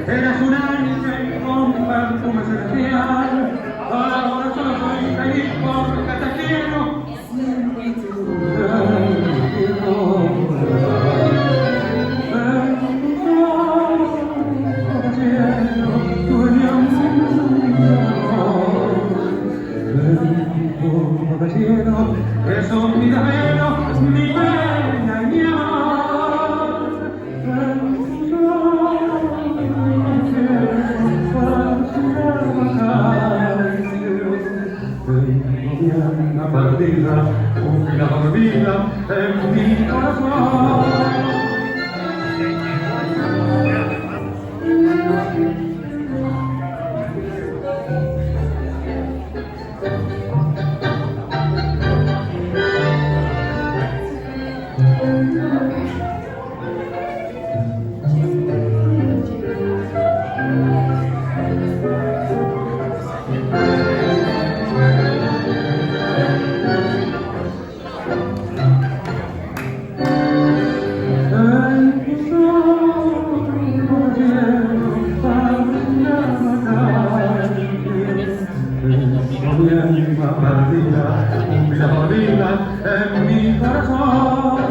Eras un ángel con perfume celestial, ahora solo soy feliz porque te quiero. Eso mi damero, mi pena y mi amor. Una partida, una dormida en mi corazón. Mi anima perdida, una vida en mi corazón.